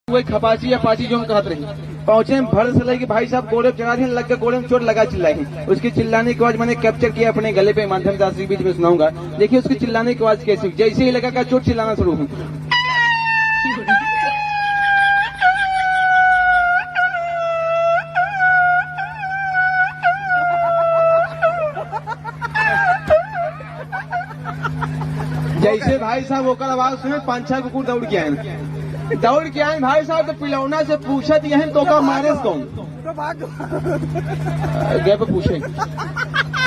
वही खपाची या पाची जो हम कहते रही पहुंचे भर से लगे भाई साहब गोड़े चढ़ा दिए, लग गए गोड़े में चोट लगा चिल्लाई। उसकी चिल्लाने की आवाज मैंने कैप्चर किया अपने गले पे माध्यम से, आपके बीच में सुनाऊंगा। देखिए उसकी चिल्लाने की आवाज कैसी, जैसे ही लगा का चोट चिल्लाना शुरू हुई। जैसे भाई साहब वो आवाज सुने 5-6 कुकुर दौड़ के आए भाई साहब। तो पिलौना से पूछत यह तो का मारे कौन गए पे पूछे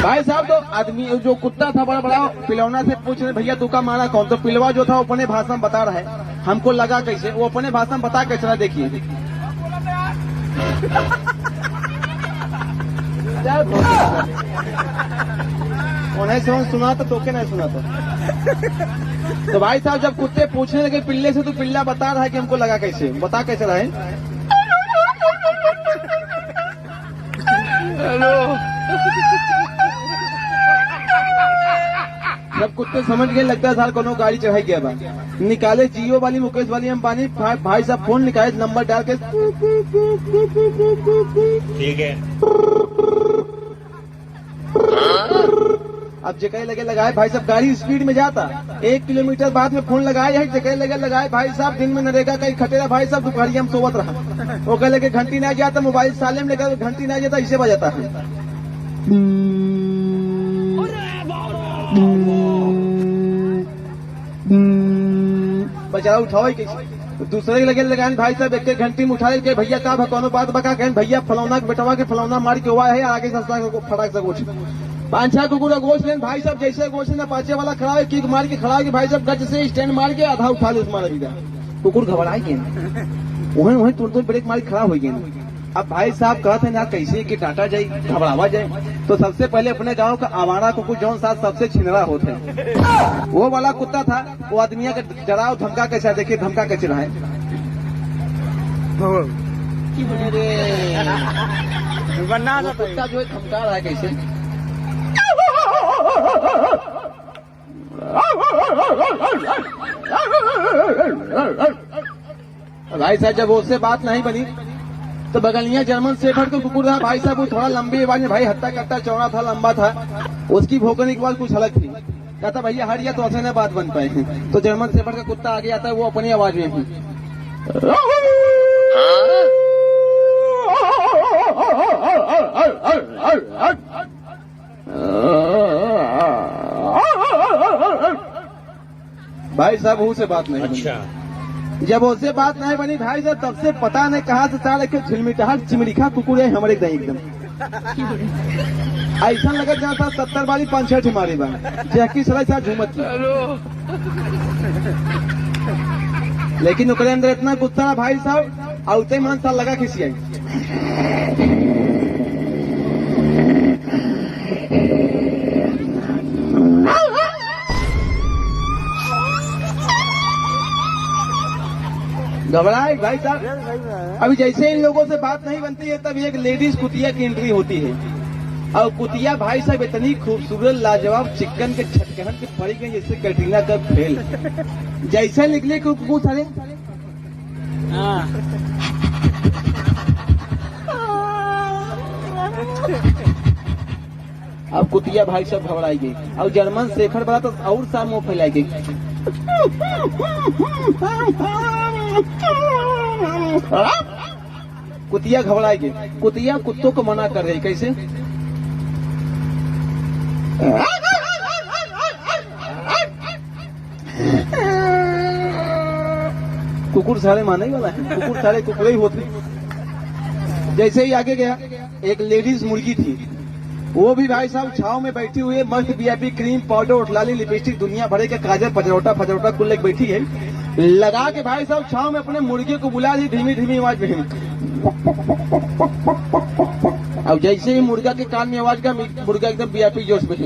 भाई साहब। तो आदमी जो कुत्ता था बड़ा बड़ा पिलौना से पूछ रहे भैया तू का मारा कौन। तो पिलवा जो था वो अपने भाषा में बता रहा है, हमको लगा कैसे, वो अपने भाषा में बता कैसे रहा। देखिए उन्हें सुना तो तोके नहीं सुना तो भाई साहब जब कुत्ते पूछने लगे पिल्ले से, तो पिल्ला बता रहा है कि हमको लगा कैसे, बता कैसे रहा है। हेलो जब कुत्ते समझ गए लगता था कोनो गाड़ी चढ़ाई गया बा, निकाले जियो वाली मुकेश वाली अंबानी भाई साहब फोन निकाले, नंबर डाल के ठीक है। अब जगह लगे लगाए भाई साहब, गाड़ी स्पीड में जाता 1 किलोमीटर बाद में फोन लगाए है, जगह लगे लगाए भाई साहब। दिन में नरेगा कहीं खटेरा भाई साहब, दोपहरिया में सोवत रहा। वो कह लगे घंटी नहीं जाता, मोबाइल साले में लेकर घंटी नहीं जाता, इसे बजाता है। बचाओ उठाओ कैसे, दूसरे के लगे लगाए भाई साहब। 1 घंटी में उठा के भैया का कोनो बात बका कहें भैया फलौना के बेटवा के फलौना मार के हुआ है, आगे सस्ता फटाक से गोश 5-6 कुकुर गोश लेन भाई साहब। जैसे गोश ना पाचे वाला खड़ा है, किक मार के खड़ा है भाई साहब, गज से स्टैंड मार के आधा उठा ले उसमारा भी कुकुर घबराए गए, वहीं तुरंत ब्रेक मार खड़ा हो गए। अब भाई साहब कहते हैं ना कैसे कि टाटा जाए घबरावा जाए, तो सबसे पहले अपने गांव का आवारा कुकुर जौन साथ सबसे छिनरा होते हैं, वो वाला कुत्ता था। वो आदमिया का डराव धमका कैसा, देखिए धमका कैसे रहा है। कुत्ता जो है धमका रहा है कैसे। भाई साहब जब उससे बात नहीं बनी तो बगलिया जर्मन शेफर्ड को कुकुर था भाई साहब, वो थोड़ा लंबी आवाज में भाई हत्ता कट्टा चौड़ा था, लंबा था। उसकी भौंकने की आवाज कुछ अलग थी। कहता भैया हरिया तो ऐसे न बात बन पाए हैं। तो जर्मन शेफर्ड का कुत्ता आगे आता है, वो अपनी आवाज में ही भाई साहब उससे बात नहीं। अच्छा जब उससे बात नहीं बनी भाई साहब, तब से पता नहीं कहा से चार झिलमिटाहट चिमरिखा कुकुर है हमारे एकदम ऐसा लगा जहाँ था 70 वाली 5-6 हमारे बा जैकी सलाई साथ झूमत। लेकिन उनके अंदर इतना गुस्सा है भाई साहब, आउते मान साल लगा खिसी आई। घबराए भाई साहब। अभी जैसे इन लोगों से बात नहीं बनती है तब एक लेडीज कुतिया की एंट्री होती है, और कुतिया भाई साहब इतनी खूबसूरत लाजवाब चिकन के छटकहन के पड़ी गई जैसे कैटरीना का फेल। जैसे निकले कुकुर सारे अब कुतिया भाई साहब घबराई गई, और जर्मन शेफर्ड बड़ा तो और सा मुंह फैलाई गई। कुतिया घबराई गई। कुतिया कुत्तों को मना कर रही कैसे, कुकुर सारे माने वाला है, कुकुर सारे कुकुर ही होते। जैसे ही आगे गया एक लेडीज मुर्गी थी, वो भी भाई साहब छाव में बैठी हुई है, मस्त वीआईपी क्रीम पाउडर उठलाली लिपस्टिक दुनिया भरे के काजल फजरोटा कुल लेके बैठी है, लगा के भाई साहब छाव में अपने मुर्गे को बुला दी धीमी धीमी आवाज में। अब जैसे ही मुर्गा के कान में आवाज का मुर्गा एकदम वीआईपी जोश में